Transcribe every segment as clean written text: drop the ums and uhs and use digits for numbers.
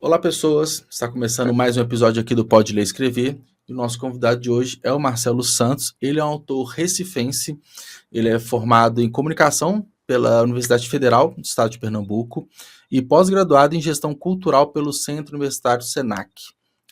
Olá, pessoas! Está começando mais um episódio aqui do Pode Ler e Escrever. E o nosso convidado de hoje é o Marcelo Santos. Ele é um autor recifense, ele é formado em comunicação pela Universidade Federal do Estado de Pernambuco e pós-graduado em gestão cultural pelo Centro Universitário Senac.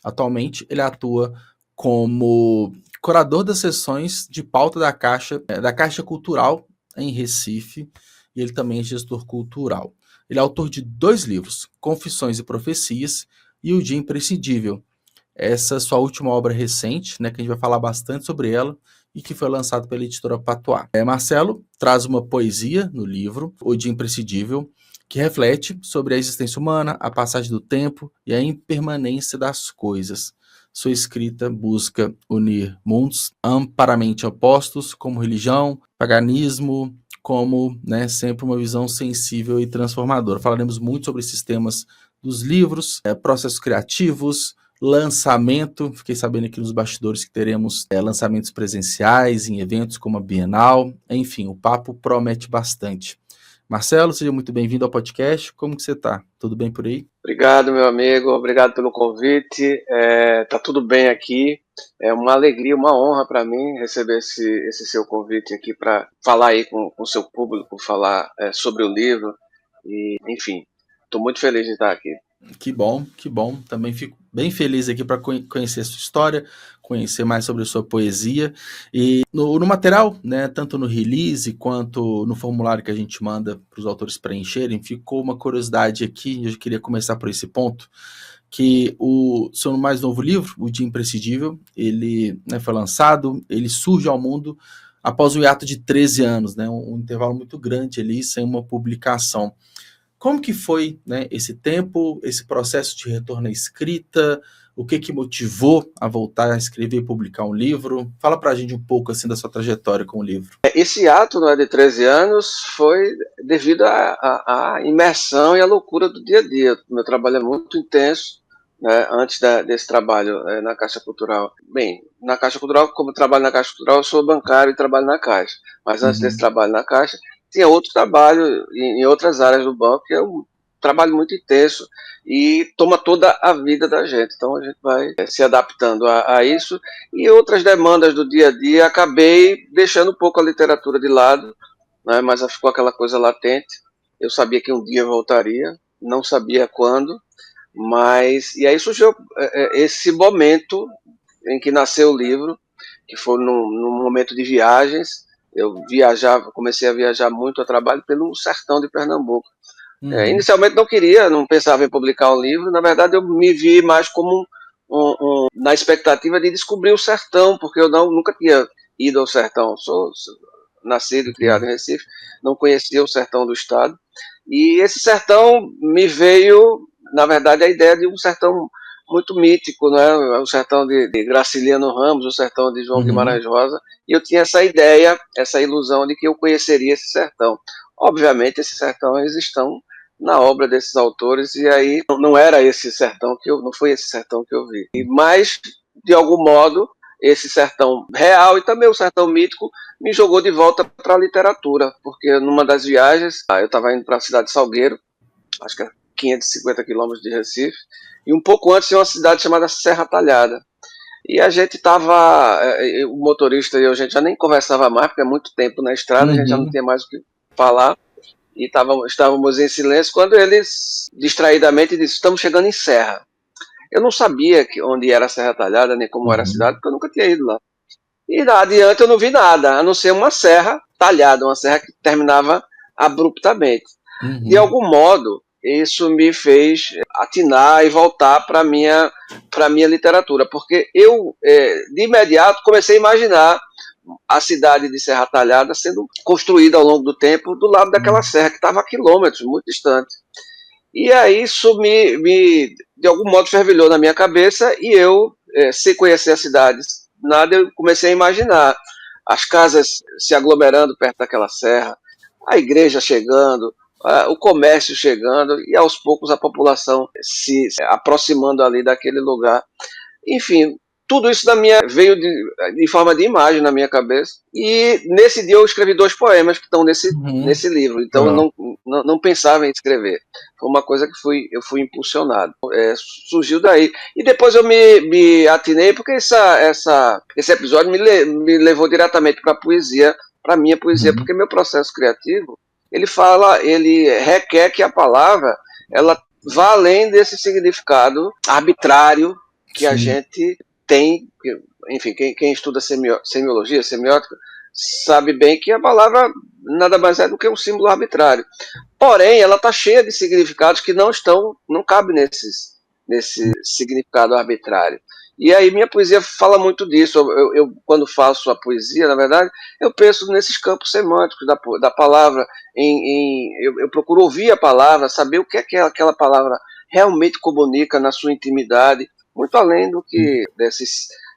Atualmente, ele atua como curador das sessões de pauta da Caixa Cultural em Recife, e ele também é gestor cultural. Ele é autor de 2 livros, Confissões e Profecias e O Dia Imprescindível. Essa sua última obra recente, né, que a gente vai falar bastante sobre ela e que foi lançada pela editora Patois. Marcelo traz uma poesia no livro, O Dia Imprescindível, que reflete sobre a existência humana, a passagem do tempo e a impermanência das coisas. Sua escrita busca unir mundos amparamente opostos, como religião, paganismo, como, né, sempre uma visão sensível e transformadora. Falaremos muito sobre esses temas dos livros, processos criativos, lançamento. Fiquei sabendo aqui nos bastidores que teremos lançamentos presenciais em eventos como a Bienal. Enfim, o papo promete bastante. Marcelo, seja muito bem-vindo ao podcast. Como que você está? Tudo bem por aí? Obrigado, meu amigo. Obrigado pelo convite. Tá tudo bem aqui. É uma alegria, uma honra para mim receber esse seu convite aqui para falar aí com o seu público, falar sobre o livro. E, enfim, estou muito feliz de estar aqui. Que bom, que bom. Também fico bem feliz aqui para conhecer a sua história, conhecer mais sobre a sua poesia. E no material, né, tanto no release quanto no formulário que a gente manda para os autores preencherem, ficou uma curiosidade aqui, eu queria começar por esse ponto, que o seu mais novo livro, O Dia Imprescindível, ele, né, foi lançado, ele surge ao mundo após um hiato de 13 anos, né, um intervalo muito grande ali, sem uma publicação. Como que foi, né, esse tempo, esse processo de retorno à escrita? O que motivou a voltar a escrever e publicar um livro? Fala pra gente um pouco assim da sua trajetória com o livro. Esse ato, não é, de 13 anos foi devido à imersão e à loucura do dia a dia. O meu trabalho é muito intenso, né, antes desse trabalho na Caixa Cultural. Bem, na Caixa Cultural, como eu trabalho na Caixa Cultural, eu sou bancário e trabalho na Caixa. Mas antes desse trabalho na Caixa, tinha outro trabalho em outras áreas do banco, que é um trabalho muito intenso e toma toda a vida da gente. Então a gente vai se adaptando a isso. E outras demandas do dia a dia, acabei deixando um pouco a literatura de lado, né, mas ficou aquela coisa latente. Eu sabia que um dia voltaria, não sabia quando, mas e aí surgiu esse momento em que nasceu o livro, que foi num momento de viagens. Eu viajava, comecei a viajar muito a trabalho pelo sertão de Pernambuco. Inicialmente não queria, não pensava em publicar um livro. Na verdade, eu me vi mais como na expectativa de descobrir o sertão, porque eu nunca tinha ido ao sertão. Sou nascido e criado em Recife, não conhecia o sertão do estado. E esse sertão me veio, na verdade, a ideia de um sertão muito mítico, né? O sertão de Graciliano Ramos, o sertão de João Uhum. Guimarães Rosa. E eu tinha essa ideia, essa ilusão de que eu conheceria esse sertão. Obviamente, esses sertões estão na obra desses autores, e aí não era esse sertão que eu, não foi esse sertão que eu vi. Mas, de algum modo, esse sertão real e também o sertão mítico me jogou de volta para a literatura, porque numa das viagens, eu estava indo para a cidade de Salgueiro, acho que é 550 quilômetros de Recife, e um pouco antes tinha uma cidade chamada Serra Talhada. E a gente estava, o motorista e eu, a gente já nem conversava mais, porque é muito tempo na estrada, a gente já não Uhum. tinha mais o que falar. E estávamos em silêncio quando eles, distraidamente, disse: estamos chegando em Serra. Eu não sabia onde era a Serra Talhada, nem como era a cidade, Uhum. porque eu nunca tinha ido lá. E lá adiante eu não vi nada, a não ser uma serra talhada, uma serra que terminava abruptamente. De Uhum. algum modo, isso me fez atinar e voltar para a minha literatura, porque eu, de imediato, comecei a imaginar a cidade de Serra Talhada sendo construída ao longo do tempo do lado daquela Uhum. serra que estava a quilômetros, muito distante. E aí isso de algum modo, fervilhou na minha cabeça e eu, sem conhecer as cidades, nada, eu comecei a imaginar as casas se aglomerando perto daquela serra, a igreja chegando, o comércio chegando e aos poucos a população se aproximando ali daquele lugar. Enfim, tudo isso veio de forma de imagem na minha cabeça. E nesse dia eu escrevi 2 poemas que estão nesse livro. Então eu não pensava em escrever. Foi uma coisa que eu fui impulsionado. Surgiu daí. E depois eu me atinei, porque esse episódio me levou diretamente para a poesia, para a minha poesia, porque meu processo criativo, ele requer que a palavra ela vá além desse significado arbitrário que a gente tem, enfim, quem estuda semiologia, semiótica, sabe bem que a palavra nada mais é do que um símbolo arbitrário. Porém, ela está cheia de significados que não cabem nesse significado arbitrário. E aí minha poesia fala muito disso. Eu quando faço a poesia, na verdade, eu penso nesses campos semânticos da palavra. Eu procuro ouvir a palavra, saber o que é aquela palavra realmente comunica na sua intimidade, muito além do que desse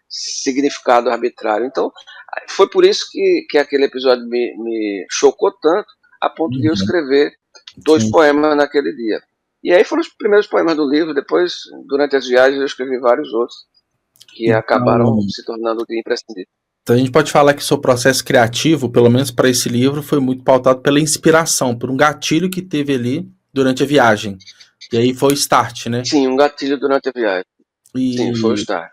significado arbitrário. Então, foi por isso que aquele episódio me chocou tanto, a ponto de eu escrever 2 poemas naquele dia. E aí foram os primeiros poemas do livro. Depois, durante as viagens, eu escrevi vários outros que acabaram se tornando imprescindíveis. Então a gente pode falar que o seu processo criativo, pelo menos para esse livro, foi muito pautado pela inspiração, por um gatilho que teve ali durante a viagem. E aí foi o start, né? Sim, um gatilho durante a viagem. Sim, foi o start.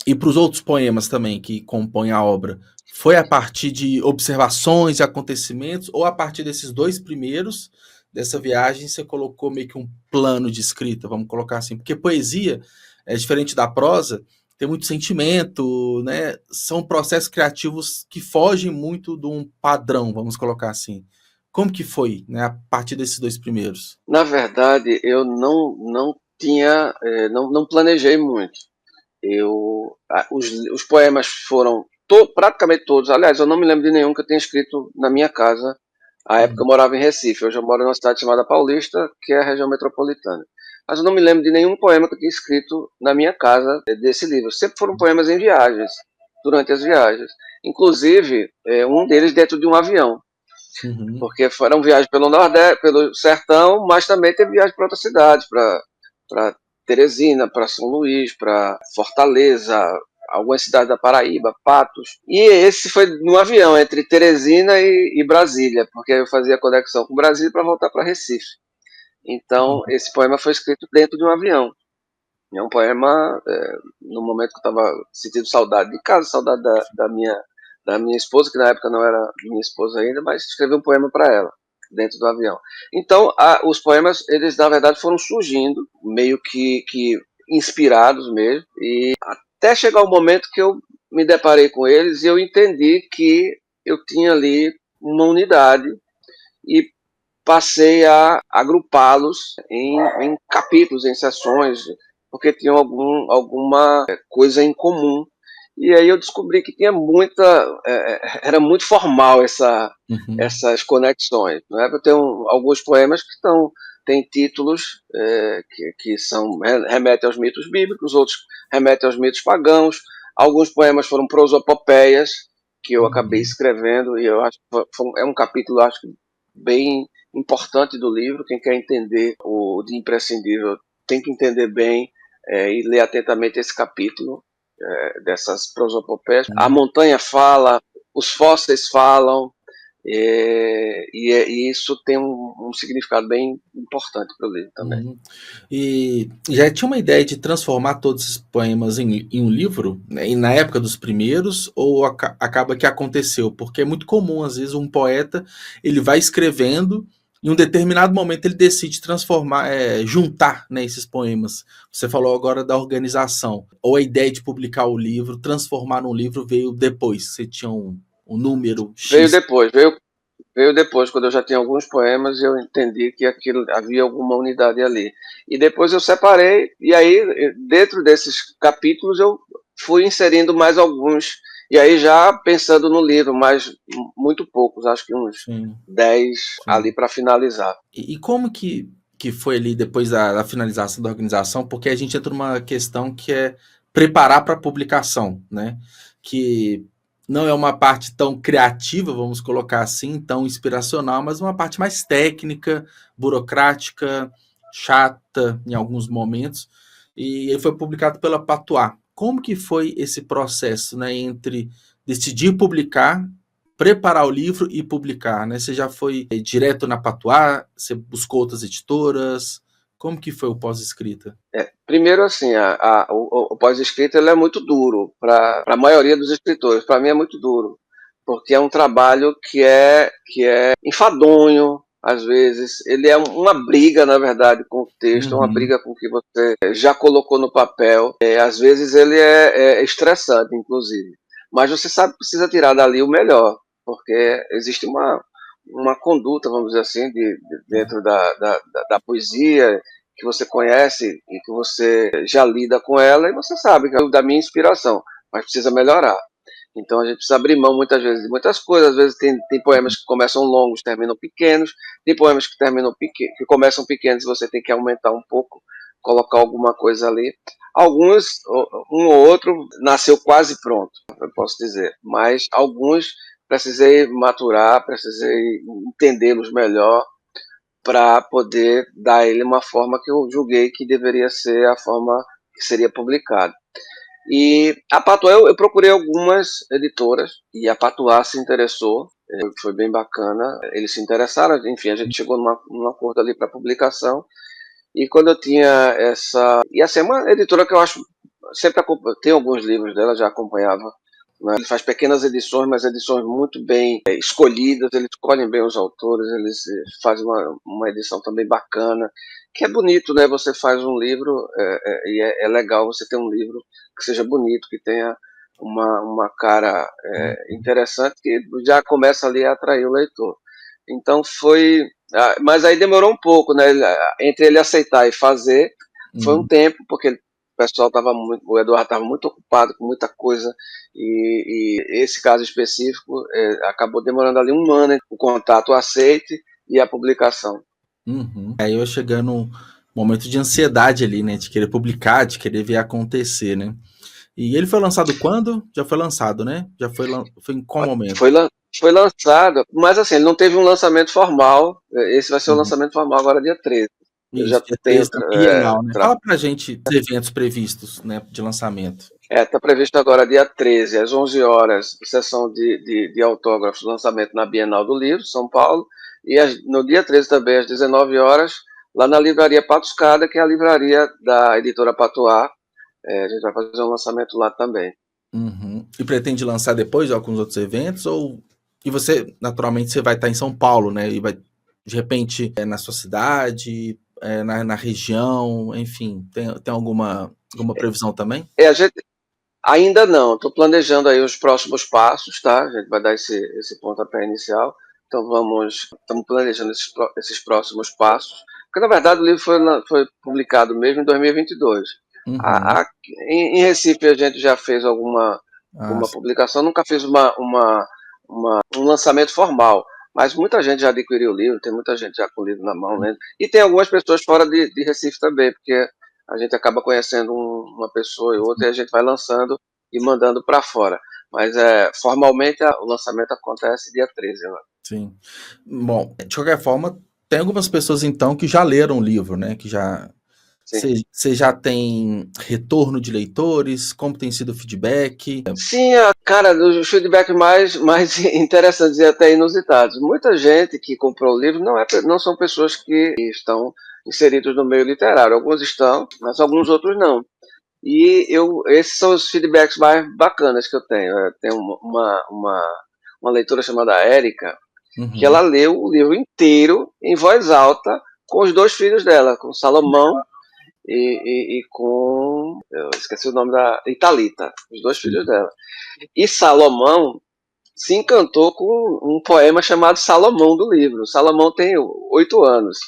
E para os outros poemas também que compõem a obra, foi a partir de observações e acontecimentos, ou a partir desses 2 primeiros dessa viagem você colocou meio que um plano de escrita, vamos colocar assim? Porque poesia é diferente da prosa, tem muito sentimento, né? São processos criativos que fogem muito de um padrão, vamos colocar assim. Como que foi, né, a partir desses 2 primeiros? Na verdade, eu não tinha, não planejei muito. Os poemas foram praticamente todos. Aliás, eu não me lembro de nenhum que eu tenha escrito na minha casa. À época eu morava em Recife. Hoje eu moro numa cidade chamada Paulista, que é a região metropolitana. Mas eu não me lembro de nenhum poema que eu tinha escrito na minha casa desse livro. Sempre foram poemas em viagens, durante as viagens. Inclusive, um deles dentro de um avião. Porque foram viagens pelo Nordeste, pelo Sertão, mas também teve viagem para outras cidades, para Teresina, para São Luís, para Fortaleza, algumas cidades da Paraíba, Patos. E esse foi no avião, entre Teresina e Brasília, porque eu fazia conexão com Brasília para voltar para Recife. Então, esse poema foi escrito dentro de um avião. É um poema, no momento que eu estava sentindo saudade de casa, saudade da minha esposa, que na época não era minha esposa ainda, mas escrevi um poema para ela, dentro do avião. Então, os poemas, eles na verdade foram surgindo, meio que inspirados mesmo, e até chegar o momento que eu me deparei com eles e eu entendi que eu tinha ali uma unidade e passei a agrupá-los em capítulos, em sessões, porque tinham alguma coisa em comum. E aí eu descobri que tinha era muito formal essas conexões. Né? Eu tenho alguns poemas que têm títulos que remetem aos mitos bíblicos, outros remetem aos mitos pagãos. Alguns poemas foram prosopopeias que eu acabei escrevendo, e eu acho que é um capítulo, acho que bem importante do livro. Quem quer entender o de imprescindível tem que entender bem e ler atentamente esse capítulo dessas prosopopeias. A montanha fala, os fósseis falam, e isso tem um significado bem importante para o livro também. E já tinha uma ideia de transformar todos esses poemas em um livro, né, e na época dos primeiros, ou acaba que aconteceu? Porque é muito comum, às vezes, um poeta ele vai escrevendo, em um determinado momento ele decide transformar, juntar, né, esses poemas. Você falou agora da organização, ou a ideia de publicar o livro, transformar num livro veio depois? Você tinha um número X? Veio depois, quando eu já tinha alguns poemas, eu entendi que havia alguma unidade ali. E depois eu separei, e aí, dentro desses capítulos, eu fui inserindo mais alguns. E aí já pensando no livro, mas muito poucos, acho que uns 10 ali para finalizar. E como que foi ali depois da finalização da organização? Porque a gente entra numa questão que é preparar para a publicação, né? Que não é uma parte tão criativa, vamos colocar assim, tão inspiracional, mas uma parte mais técnica, burocrática, chata em alguns momentos. E ele foi publicado pela Patuá. Como que foi esse processo, né, entre decidir publicar, preparar o livro e publicar, né? Você já foi direto na Patuá? Você buscou outras editoras? Como que foi o pós-escrita? Primeiro, assim, o pós-escrito ele é muito duro para a maioria dos escritores. Para mim é muito duro, porque é um trabalho que é enfadonho, às vezes. Ele é uma briga, na verdade, com o texto, uma Uhum. briga com o que você já colocou no papel. Às vezes ele é estressante, inclusive. Mas você sabe que precisa tirar dali o melhor, porque existe uma conduta, vamos dizer assim, dentro da poesia, que você conhece e que você já lida com ela e você sabe que é da minha inspiração, mas precisa melhorar. Então a gente precisa abrir mão muitas vezes de muitas coisas. Às vezes tem poemas que começam longos, terminam pequenos, tem poemas que que começam pequenos e você tem que aumentar um pouco, colocar alguma coisa ali. Alguns, um ou outro, nasceu quase pronto, eu posso dizer, mas alguns precisei maturar, precisei entendê-los melhor para poder dar a ele uma forma que eu julguei que deveria ser a forma que seria publicado. E a Patuá, eu procurei algumas editoras e a Patuá se interessou, foi bem bacana, eles se interessaram, enfim, a gente chegou num acordo ali para publicação. E quando eu tinha essa. E assim, é uma editora que eu acho. Sempre tem alguns livros dela, já acompanhava. Né? Ele faz pequenas edições, mas edições muito bem escolhidas. Eles escolhem bem os autores, eles fazem uma edição também bacana. Que é bonito, né? Você faz um livro e é legal você ter um livro que seja bonito, que tenha uma cara interessante, que já começa ali a atrair o leitor. Então foi. Mas aí demorou um pouco, né? Entre ele aceitar e fazer, foi um Uhum. tempo, porque o pessoal estava muito. O Eduardo estava muito ocupado com muita coisa, e esse caso específico acabou demorando ali um ano entre o contato, o aceite e a publicação. Uhum. Aí eu chegando um momento de ansiedade ali, né? De querer publicar, de querer ver acontecer, né? E ele foi lançado quando? Já foi lançado, né? Foi em qual momento? Foi, foi lançado, mas assim, ele não teve um lançamento formal. Esse vai ser o Uhum. lançamento formal agora, dia 13. Eu Isso, já dia tenho. 13 da Bienal, né? Fala pra gente dos eventos previstos, né, de lançamento. Está previsto agora dia 13, às 11 horas, sessão de autógrafos, lançamento na Bienal do Livro, São Paulo, e no dia 13 também, às 19 horas, lá na Livraria Patuscada, que é a livraria da editora Patuá. A gente vai fazer um lançamento lá também. Uhum. E pretende lançar depois de alguns outros eventos? E você, naturalmente, você vai estar em São Paulo, né? E vai, de repente, na sua cidade, na região, enfim, tem alguma previsão também? A gente ainda não, estou planejando aí os próximos passos, tá? A gente vai dar esse pontapé inicial. Então estamos planejando esses próximos passos. Porque na verdade o livro foi publicado mesmo em 2022. Uhum. A, a, em Recife a gente já fez Ah, alguma publicação, nunca fez um lançamento formal. Mas muita gente já adquiriu o livro, tem muita gente já com o livro na mão, né? E tem algumas pessoas fora de Recife também, porque a gente acaba conhecendo uma pessoa e outra e a gente vai lançando e mandando para fora. Mas formalmente o lançamento acontece dia 13. Né? sim. Bom, de qualquer forma, tem algumas pessoas então que já leram o livro, né? Que já Sim. você já tem retorno de leitores? Como tem sido o feedback? Sim, cara, dos feedbacks mais interessantes e até inusitados. Muita gente que comprou o livro não são pessoas que estão inseridos no meio literário. Alguns estão, mas alguns outros não. E esses são os feedbacks mais bacanas que eu tenho. Eu tenho uma leitora chamada Érica, que ela Uhum. leu o livro inteiro em voz alta com os dois filhos dela, com Salomão e com. Eu esqueci o nome da. Italita, os dois Sim. filhos dela. E Salomão se encantou com um poema chamado Salomão do livro. Salomão tem 8 anos.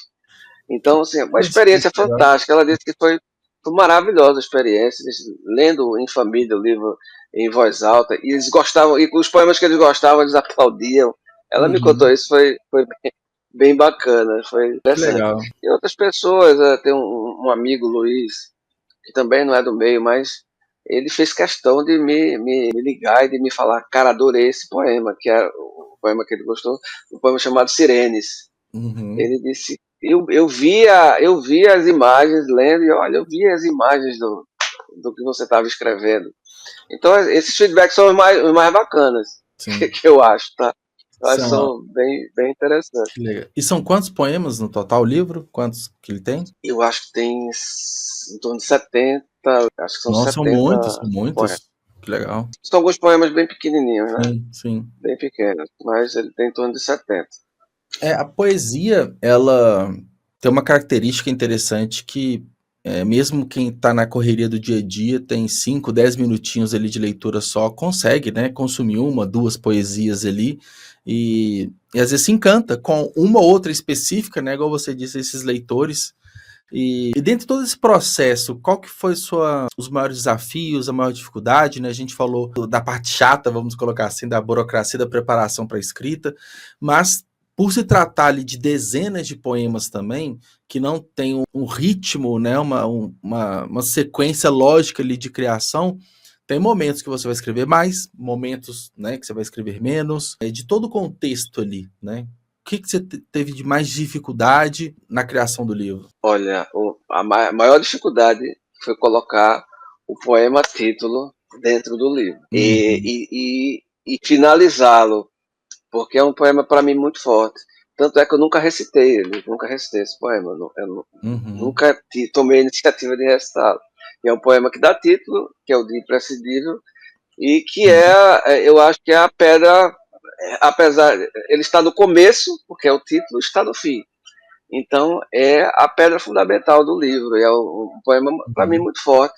Então, assim, uma experiência Legal. fantástica. Ela disse que foi maravilhosa a experiência, lendo em família o livro em voz alta. E eles gostavam, e os poemas que eles gostavam, eles aplaudiam. Ela me contou Uhum. isso, foi bem bacana, foi Que interessante. legal. E outras pessoas, tem um amigo, Luiz, que também não é do meio, mas ele fez questão de me ligar e de me falar, cara, adorei esse poema, que é o poema que ele gostou, um poema chamado Sirenes. Uhum. Ele disse, eu via as imagens lendo, e olha, eu via as imagens do que você estava escrevendo. Então, esses feedbacks são os mais bacanas, Sim. que eu acho, tá? Eu acho que São, são bem, bem interessantes. que legal. E são quantos poemas no total o livro? Quantos que ele tem? Eu acho que tem em torno de 70, acho que são Nossa, 70 são poemas. muitos. Que legal. São alguns poemas bem pequenininhos, né? Sim, sim. Bem pequenos, mas ele tem em torno de 70. A poesia, ela tem uma característica interessante que, mesmo quem está na correria do dia a dia, tem 5, 10 minutinhos ali de leitura só, consegue, né, consumir uma, duas poesias ali, e às vezes se encanta com uma ou outra específica, né, igual você disse, esses leitores. E dentro de todo esse processo, qual que foi os maiores desafios, a maior dificuldade, né? A gente falou da parte chata, vamos colocar assim, da burocracia da preparação para a escrita, mas por se tratar ali de dezenas de poemas também, que não tem um ritmo, né? Uma sequência lógica ali de criação, tem momentos que você vai escrever mais, momentos, né, que você vai escrever menos, de todo o contexto ali, né? O que você teve de mais dificuldade na criação do livro? Olha, maior dificuldade foi colocar o poema título dentro do livro Uhum, e finalizá-lo, porque é um poema para mim muito forte. Tanto é que eu nunca recitei ele, nunca recitei esse poema, uhum, nunca tomei a iniciativa de recitá-lo. E é um poema que dá título, que é o de Imprescindível, e que sim, eu acho que é a pedra, apesar, ele está no começo, porque é o título, está no fim. Então, é a pedra fundamental do livro. É um poema, para mim, uhum, muito forte.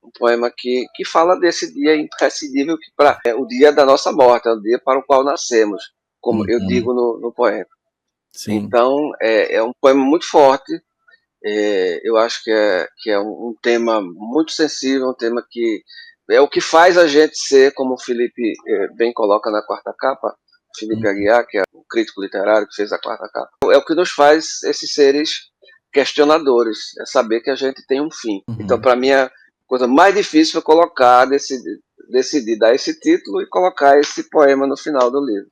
Um poema que fala desse dia imprescindível, que é o dia da nossa morte, é o dia para o qual nascemos, como eu uhum, digo no poema. sim, Então, é um poema muito forte. Eu acho que é um tema muito sensível, um tema que é o que faz a gente ser, como o Felipe bem coloca na quarta capa, Felipe uhum, Aguiar, que é um crítico literário que fez a quarta capa, é o que nos faz esses seres questionadores, é saber que a gente tem um fim. Então, uhum. para mim, a coisa mais difícil foi colocar, decidir dar esse título e colocar esse poema no final do livro.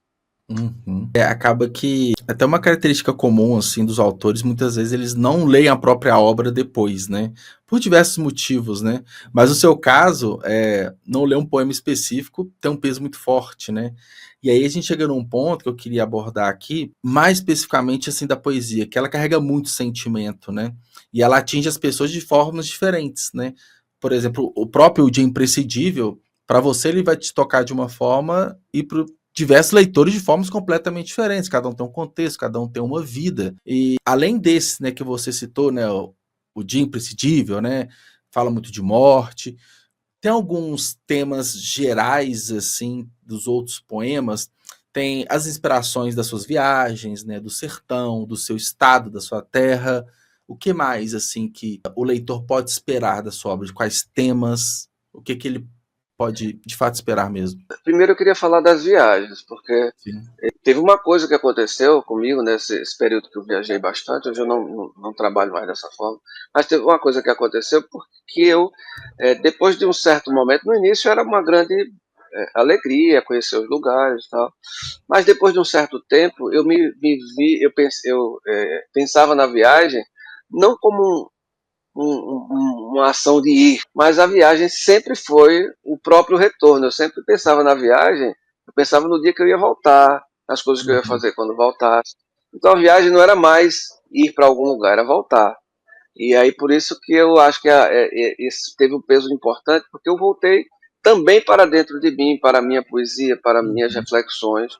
Uhum. Acaba que até uma característica comum assim dos autores, muitas vezes eles não leem a própria obra depois, né? Por diversos motivos, né? Mas no seu caso, não ler um poema específico tem um peso muito forte, né? E aí a gente chega num ponto que eu queria abordar aqui, mais especificamente assim da poesia, que ela carrega muito sentimento, né? E ela atinge as pessoas de formas diferentes, né? Por exemplo, o próprio Dia Imprescindível, para você ele vai te tocar de uma forma e para diversos leitores de formas completamente diferentes, cada um tem um contexto, cada um tem uma vida. E além desse, né, que você citou, né, o Dia Imprescindível, né, fala muito de morte, tem alguns temas gerais, assim, dos outros poemas, tem as inspirações das suas viagens, né, do sertão, do seu estado, da sua terra, o que mais, assim, que o leitor pode esperar da sua obra, de quais temas, o que ele pode, de fato, esperar mesmo? Primeiro, eu queria falar das viagens, porque Sim. teve uma coisa que aconteceu comigo nesse período que eu viajei bastante, hoje eu não trabalho mais dessa forma, mas teve uma coisa que aconteceu porque eu, depois de um certo momento, no início era uma grande alegria conhecer os lugares e tal, mas depois de um certo tempo me vi, pensava na viagem não como uma ação de ir, mas a viagem sempre foi o próprio retorno. Eu sempre pensava na viagem, eu pensava no dia que eu ia voltar, nas coisas que eu ia Uhum. fazer quando voltasse. Então a viagem não era mais ir para algum lugar, era voltar. E aí por isso que eu acho que isso teve um peso importante, porque eu voltei também para dentro de mim, para a minha poesia, para minhas Uhum. reflexões.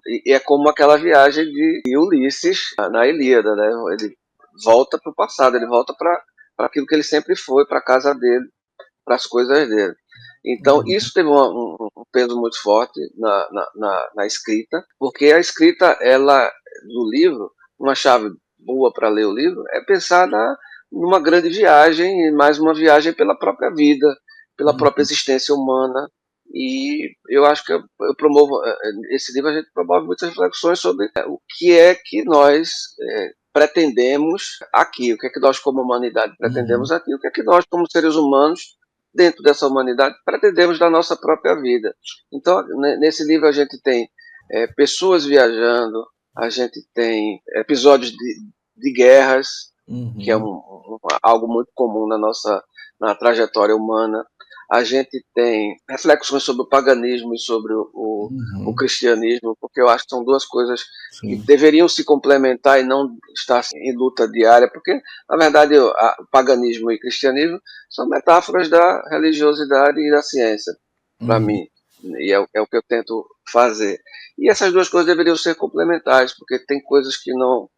E é como aquela viagem de Ulisses na Ilíada, né? Ele volta para o passado, ele volta para aquilo que ele sempre foi, para a casa dele, para as coisas dele. Então, Uhum. isso teve um peso muito forte na escrita, porque a escrita, ela, do livro, uma chave boa para ler o livro, é pensar numa grande viagem, e mais uma viagem pela própria vida, pela própria Uhum. existência humana. E eu acho que eu promovo, esse livro a gente promove muitas reflexões sobre o que é que nós pretendemos aqui, o que é que nós como humanidade Uhum. pretendemos aqui, o que é que nós como seres humanos dentro dessa humanidade pretendemos da nossa própria vida. Então, nesse livro a gente tem pessoas viajando, a gente tem episódios de guerras, que é Uhum. algo muito comum na trajetória humana. A gente tem reflexões sobre o paganismo e sobre o cristianismo, porque eu acho que são duas coisas que Sim. deveriam se complementar e não estar em luta diária, porque, na verdade, o paganismo e cristianismo são metáforas da religiosidade e da ciência, para Uhum. mim, e é o que eu tento fazer. E essas duas coisas deveriam ser complementares, porque tem coisas que não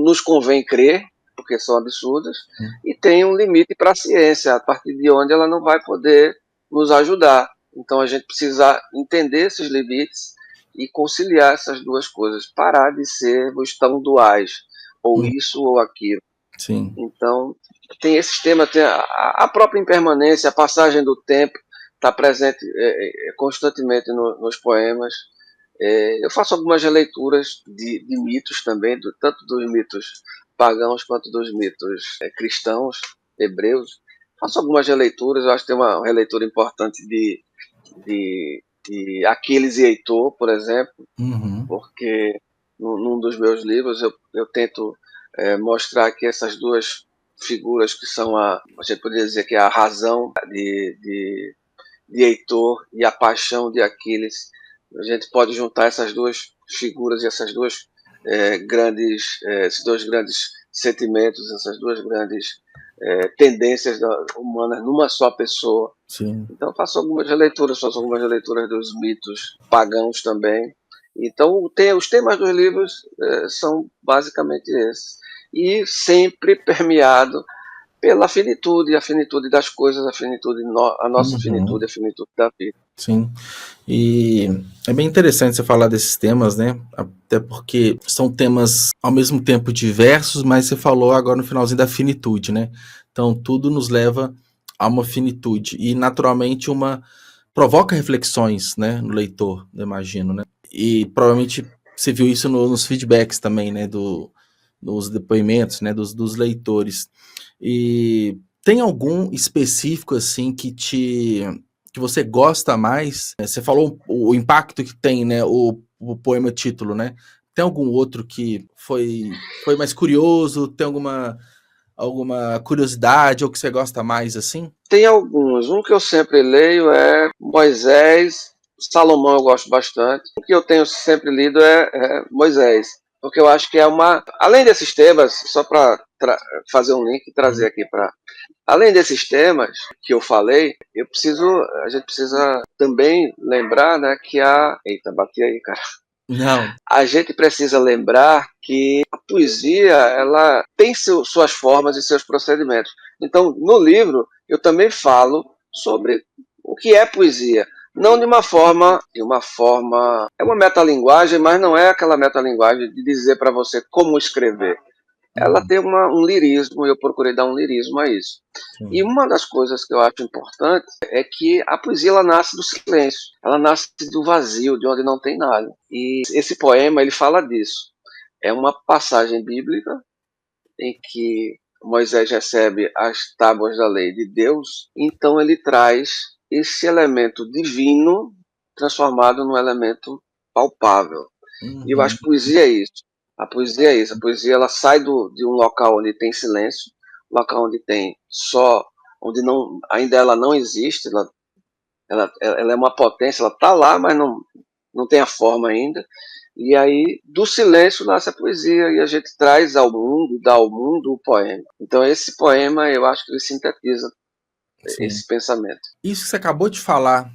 nos convém crer, porque são absurdas, e tem um limite para a ciência, a partir de onde ela não vai poder nos ajudar. Então a gente precisa entender esses limites e conciliar essas duas coisas, parar de sermos tão duais, ou Uhum. isso ou aquilo. Sim. Então, tem esses temas, tem a própria impermanência, a passagem do tempo, está presente constantemente nos poemas. Eu faço algumas releituras de mitos também, tanto dos mitos pagãos quanto dos mitos cristãos, hebreus. Faço algumas releituras, eu acho que tem uma releitura importante de Aquiles e Heitor, por exemplo, Uhum. porque num dos meus livros eu tento mostrar que essas duas figuras que são a gente poderia dizer que é a razão de Heitor e a paixão de Aquiles, a gente pode juntar essas duas figuras e essas duas esses dois grandes sentimentos, essas duas grandes tendências humanas numa só pessoa. Sim. Então faço algumas releituras dos mitos pagãos também. Então os temas dos livros são basicamente esses. E sempre permeado pela finitude, a finitude das coisas, a nossa finitude, Uhum. a finitude da vida. Sim. E é bem interessante você falar desses temas, né? Até porque são temas ao mesmo tempo diversos, mas você falou agora no finalzinho da finitude, né? Então tudo nos leva a uma finitude e naturalmente uma provoca reflexões, né, no leitor, eu imagino, né? E provavelmente você viu isso nos feedbacks também, né, nos depoimentos, né, dos leitores. E tem algum específico assim que você gosta mais? Você falou o impacto que tem, né, o poema título, né? Tem algum outro que foi mais curioso? Tem alguma curiosidade ou que você gosta mais assim? Tem alguns. Um que eu sempre leio é Moisés, Salomão eu gosto bastante. O que eu tenho sempre lido é Moisés, porque eu acho que é uma. Além desses temas, só para fazer um link e trazer Uhum. aqui para. Além desses temas que eu falei, a gente precisa também lembrar, né, que a. Eita, bati aí, cara. Não. A gente precisa lembrar que a poesia ela tem suas formas e seus procedimentos. Então, no livro, eu também falo sobre o que é poesia. Não de uma forma, é uma metalinguagem, mas não é aquela metalinguagem de dizer para você como escrever. Ela Uhum. tem um lirismo, e eu procurei dar um lirismo a isso. E Sim. uma das coisas que eu acho importante é que a poesia ela nasce do silêncio, ela nasce do vazio, de onde não tem nada. E esse poema ele fala disso. É uma passagem bíblica em que Moisés recebe as tábuas da lei de Deus, então ele traz esse elemento divino transformado num elemento palpável. E eu Uhum. acho que poesia é isso. A poesia é isso. A poesia ela sai de um local onde tem silêncio, um local onde tem só, onde não, ainda ela não existe, ela é uma potência, ela está lá, mas não tem a forma ainda. E aí, do silêncio nasce a poesia, e a gente traz ao mundo, dá ao mundo o poema. Então, esse poema, eu acho que ele sintetiza Sim. esse pensamento. Isso que você acabou de falar,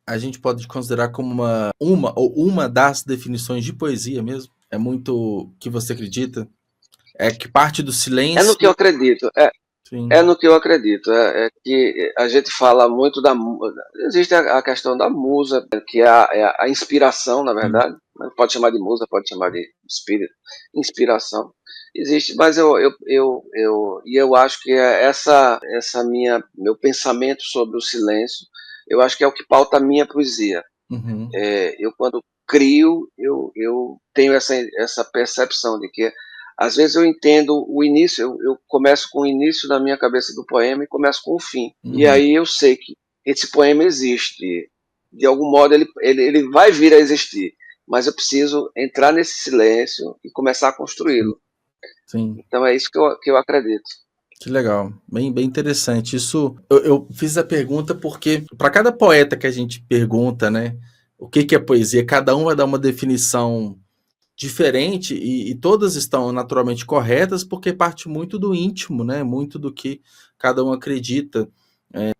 a gente pode considerar como uma das definições de poesia mesmo? É muito o que você acredita? É que parte do É no que eu silêncio. acredito. É Sim. no que eu acredito. É que a gente fala muito da. Existe a questão da musa, que é a inspiração, na Sim. verdade. Pode chamar de musa, pode chamar de espírito, inspiração. Existe, mas eu acho que essa meu pensamento sobre o silêncio, eu acho que é o que pauta a minha poesia. Uhum. Eu quando crio, eu tenho essa percepção de que às vezes eu entendo o início, eu começo com o início na minha cabeça do poema e começo com o fim. E Uhum. aí eu sei que esse poema existe. De algum modo ele vai vir a existir. Mas eu preciso entrar nesse silêncio e começar a Sim. construí-lo. Sim. Então é isso que eu acredito. Que legal, bem interessante. Isso eu fiz a pergunta porque para cada poeta que a gente pergunta, né, o que é poesia, cada um vai dar uma definição diferente e todas estão naturalmente corretas porque parte muito do íntimo, né? Muito do que cada um acredita.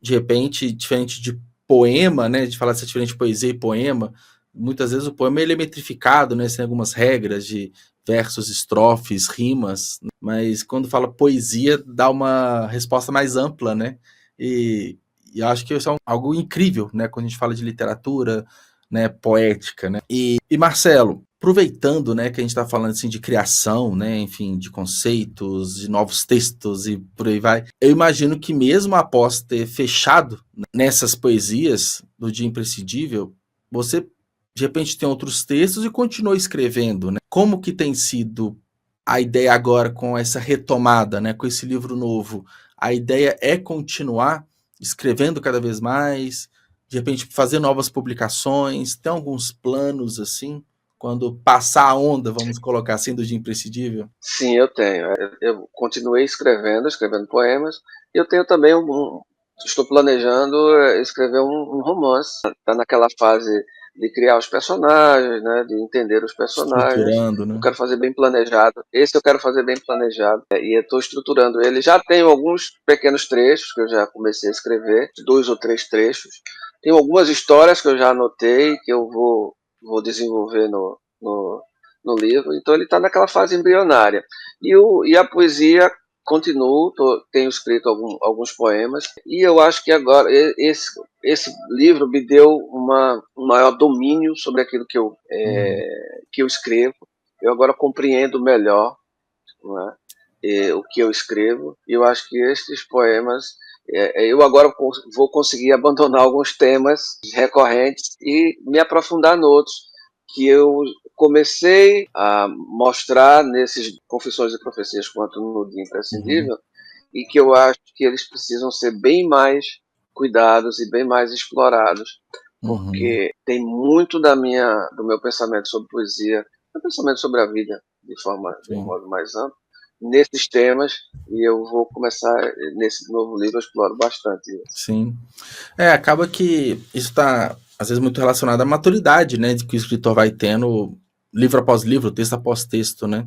De repente, diferente de poema, né? De falar se é diferente de poesia e poema, muitas vezes o poema ele é metrificado, né? Tem algumas regras de versos, estrofes, rimas, mas quando fala poesia dá uma resposta mais ampla, né? E eu acho que isso é algo incrível, né? Quando a gente fala de literatura, né? Poética, né? E Marcelo, aproveitando, né, que a gente está falando assim de criação, né, enfim, de conceitos, de novos textos e por aí vai, eu imagino que mesmo após ter fechado nessas poesias do Dia Imprescindível, você de repente tem outros textos e continua escrevendo, né? Como que tem sido a ideia agora com essa retomada, né, com esse livro novo? A ideia é continuar escrevendo cada vez mais, de repente fazer novas publicações, tem alguns planos assim? Quando passar a onda, vamos colocar assim, do Dia Imprescindível? Sim, eu tenho. Eu continuei escrevendo poemas. E eu tenho também estou planejando escrever um romance. Está naquela fase de criar os personagens, né, de entender os personagens. Estruturando, Eu né? quero fazer bem planejado. Esse eu quero fazer bem planejado. E eu estou estruturando ele. Já tenho alguns pequenos trechos que eu já comecei a escrever, 2 ou 3 trechos. Tenho algumas histórias que eu já anotei, que eu vou desenvolver no livro. Então ele está naquela fase embrionária. E a poesia continuo, tenho escrito alguns poemas, e eu acho que agora esse livro me deu um maior domínio sobre aquilo que eu escrevo. Eu agora compreendo melhor, não é? O que eu escrevo, e eu acho que estes poemas, eu agora vou conseguir abandonar alguns temas recorrentes e me aprofundar noutros, que eu comecei a mostrar nesses Confissões e Profecias quanto no Dia Uhum, Imprescindível, e que eu acho que eles precisam ser bem mais cuidados e bem mais explorados, uhum, porque tem muito do meu pensamento sobre poesia, meu pensamento sobre a vida de um sim, modo mais amplo, nesses temas, e eu vou começar nesse novo livro, eu exploro bastante isso. sim. Acaba que isso está, às vezes, muito relacionado à maturidade, né, de que o escritor vai tendo livro após livro, texto após texto, né?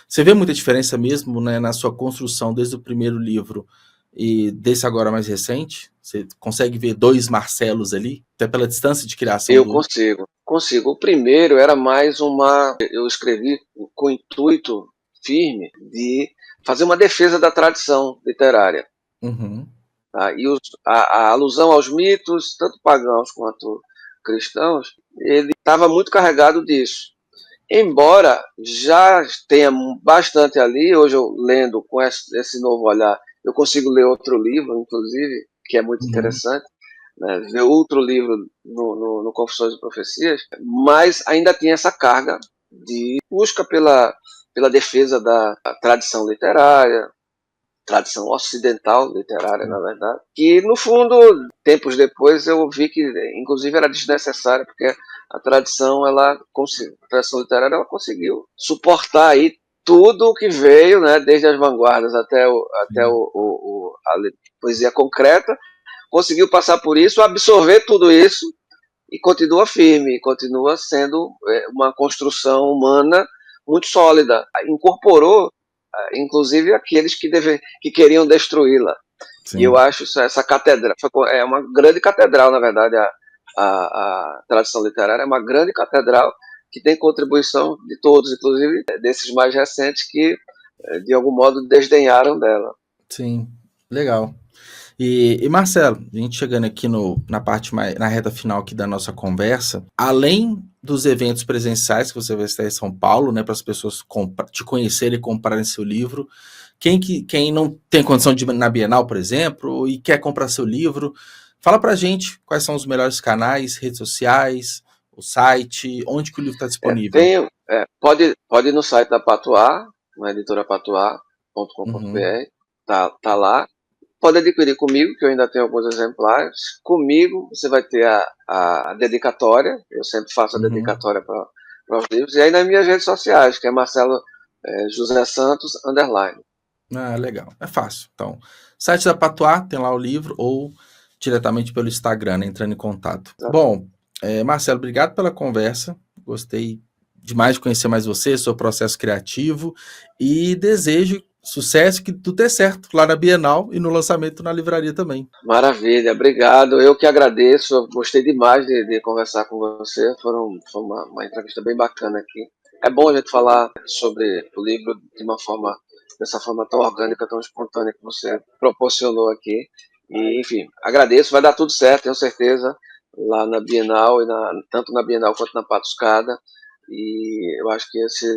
Você vê muita diferença mesmo, né, na sua construção desde o primeiro livro e desse agora mais recente? Você consegue ver dois Marcelos ali, até pela distância de criação Eu do outro? consigo. O primeiro era mais eu escrevi com o intuito firme de fazer uma defesa da tradição literária. Uhum, Tá? E a alusão aos mitos, tanto pagãos quanto cristãos, ele estava muito carregado disso. Embora já tenha bastante ali, hoje eu lendo com esse novo olhar, eu consigo ler outro livro, inclusive, que é muito uhum, interessante, né, ver outro livro no Confissões e Profecias, mas ainda tinha essa carga de busca pela defesa da tradição literária, tradição ocidental literária, na verdade, que no fundo, tempos depois, eu vi que, inclusive, era desnecessária, porque a tradição, a tradição literária, ela conseguiu suportar aí tudo o que veio, né, desde as vanguardas sim, a poesia concreta, conseguiu passar por isso, absorver tudo isso e continua firme, continua sendo uma construção humana muito sólida. Incorporou, inclusive, aqueles que queriam destruí-la. E eu sim. acho essa catedral, é uma grande catedral, na verdade, a tradição literária é uma grande catedral que tem contribuição de todos, inclusive desses mais recentes que, de algum modo, desdenharam dela. Sim, legal. E Marcelo, a gente chegando aqui na parte mais, na reta final aqui da nossa conversa, além dos eventos presenciais que você vai estar em São Paulo, né, para as pessoas te conhecerem e comprarem seu livro, quem não tem condição de ir na Bienal, por exemplo, e quer comprar seu livro, fala para a gente quais são os melhores canais, redes sociais, o site, onde que o livro está disponível. Pode ir no site da Patuá, na editora Uhum, patuá.com.br, tá lá. Pode adquirir comigo, que eu ainda tenho alguns exemplares. Comigo você vai ter a dedicatória, eu sempre faço a uhum, dedicatória para os livros. E aí nas minhas redes sociais, que é Marcelo José Santos, underline. Ah, legal. É fácil. Então, site da Patuá, tem lá o livro, ou diretamente pelo Instagram, né, entrando em contato. Bom, Marcelo, obrigado pela conversa. Gostei demais de conhecer mais você, seu processo criativo, e desejo sucesso, que tudo dê certo lá na Bienal e no lançamento na livraria também. Maravilha, obrigado. Eu que agradeço. Eu gostei demais de conversar com você. Foi uma entrevista bem bacana aqui. É bom a gente falar sobre o livro dessa forma tão orgânica, tão espontânea que você proporcionou aqui. E, enfim, agradeço. Vai dar tudo certo, tenho certeza, lá na Bienal, tanto na Bienal quanto na Patuscada. E eu acho que esse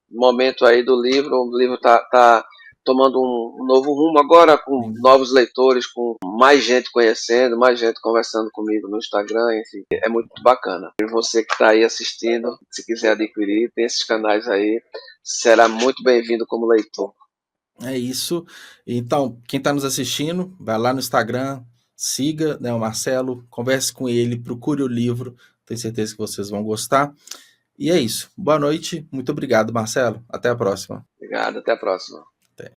momento aí do livro, o livro tá tomando um novo rumo agora, com novos leitores, com mais gente conhecendo, mais gente conversando comigo no Instagram, enfim, é muito bacana. E você que está aí assistindo, se quiser adquirir, tem esses canais aí, será muito bem-vindo como leitor. É isso. Então, quem está nos assistindo, vai lá no Instagram, siga, né, o Marcelo, converse com ele, procure o livro, tenho certeza que vocês vão gostar. E é isso. Boa noite, muito obrigado, Marcelo. Até a próxima. Obrigado, até a próxima. Até.